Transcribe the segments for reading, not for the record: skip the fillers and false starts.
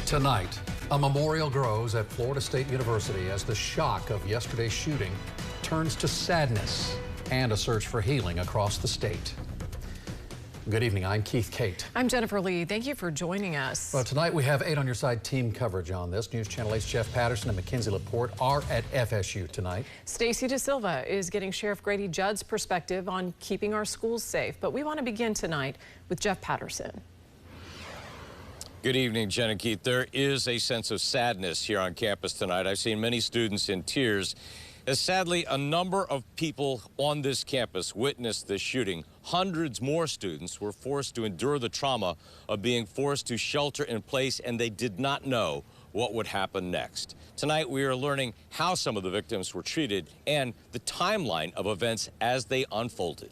Tonight, a memorial grows at Florida State University as the shock of yesterday's shooting turns to sadness and a search for healing across the state. Good evening, I'm Keith Cate. I'm Jennifer Lee. Thank you for joining us. Well, tonight we have 8 on Your Side team coverage on this. News Channel 8's Jeff Patterson and Mackenzie Laporte are at FSU tonight. Stacy De Silva is getting Sheriff Grady Judd's perspective on keeping our schools safe. But we want to begin tonight with Jeff Patterson. Good evening, Jen and Keith. There is a sense of sadness here on campus tonight. I've seen many students in tears as sadly a number of people on this campus witnessed this shooting. Hundreds more students were forced to endure the trauma of being forced to shelter in place, and they did not know what would happen next. Tonight we are learning how some of the victims were treated and the timeline of events as they unfolded.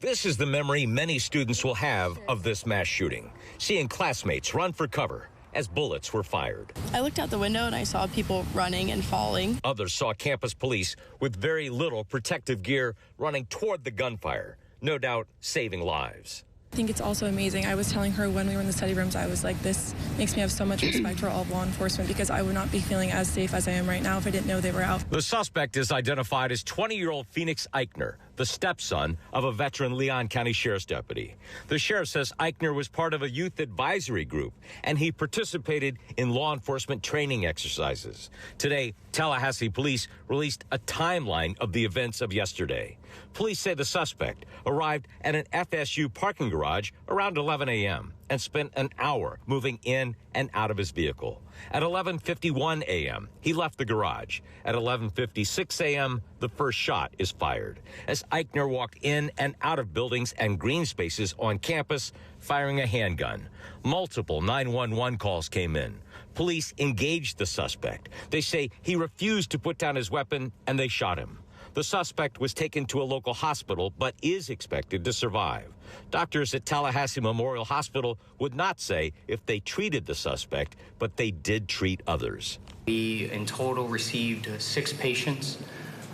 This is the memory many students will have of this mass shooting, seeing classmates run for cover as bullets were fired. I looked out the window and I saw people running and falling. Others saw campus police with very little protective gear running toward the gunfire, no doubt saving lives. I think it's also amazing. I was telling her when we were in the study rooms, I was like, this makes me have so much respect for all of law enforcement because I would not be feeling as safe as I am right now if I didn't know they were out. The suspect is identified as 20-year-old Phoenix Eichner, the stepson of a veteran Leon County Sheriff's deputy. The sheriff says Eichner was part of a youth advisory group and he participated in law enforcement training exercises. Today, Tallahassee police released a timeline of the events of yesterday. Police say the suspect arrived at an FSU parking garage around 11 a.m. and spent an hour moving in and out of his vehicle. At 11:51 a.m., he left the garage. At 11:56 a.m., the first shot is fired as Eichner walked in and out of buildings and green spaces on campus, firing a handgun. Multiple 911 calls came in. Police engaged the suspect. They say he refused to put down his weapon and they shot him. The suspect was taken to a local hospital but is expected to survive. Doctors at Tallahassee Memorial Hospital would not say if they treated the suspect, but they did treat others. We in total received 6 patients.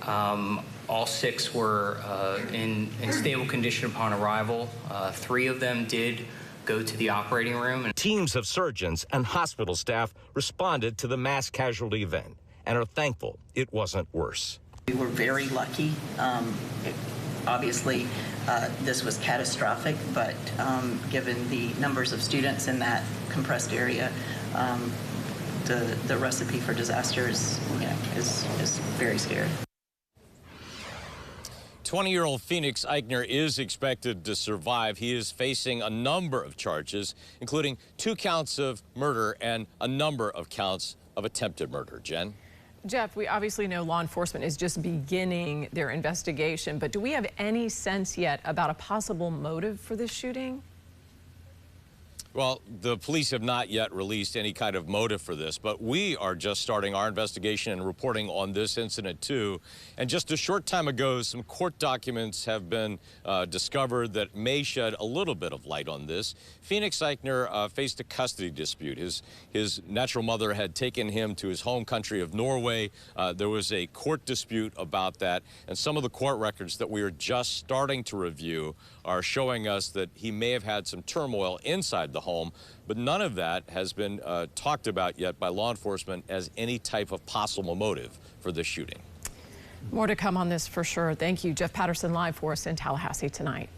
All 6 were in stable condition upon arrival. 3 of them did go to the operating room. Teams of surgeons and hospital staff responded to the mass casualty event and are thankful it wasn't worse. We were very lucky. Obviously, this was catastrophic, but given the numbers of students in that compressed area, the recipe for disaster is very scary. 20-year-old Phoenix Eichner is expected to survive. He is facing a number of charges, including 2 counts of murder and a number of counts of attempted murder. Jen? Jeff, we obviously know law enforcement is just beginning their investigation, but do we have any sense yet about a possible motive for this shooting? Well, the police have not yet released any kind of motive for this, but we are just starting our investigation and reporting on this incident too. And just a short time ago, some court documents have been discovered that may shed a little bit of light on this. Phoenix Eichner faced a custody dispute. His natural mother had taken him to his home country of Norway. There was a court dispute about that, and some of the court records that we are just starting to review are showing us that he may have had some turmoil inside the home, but none of that has been talked about yet by law enforcement as any type of possible motive for this shooting. More to come on this for sure. Thank you, Jeff Patterson, live for us in Tallahassee tonight.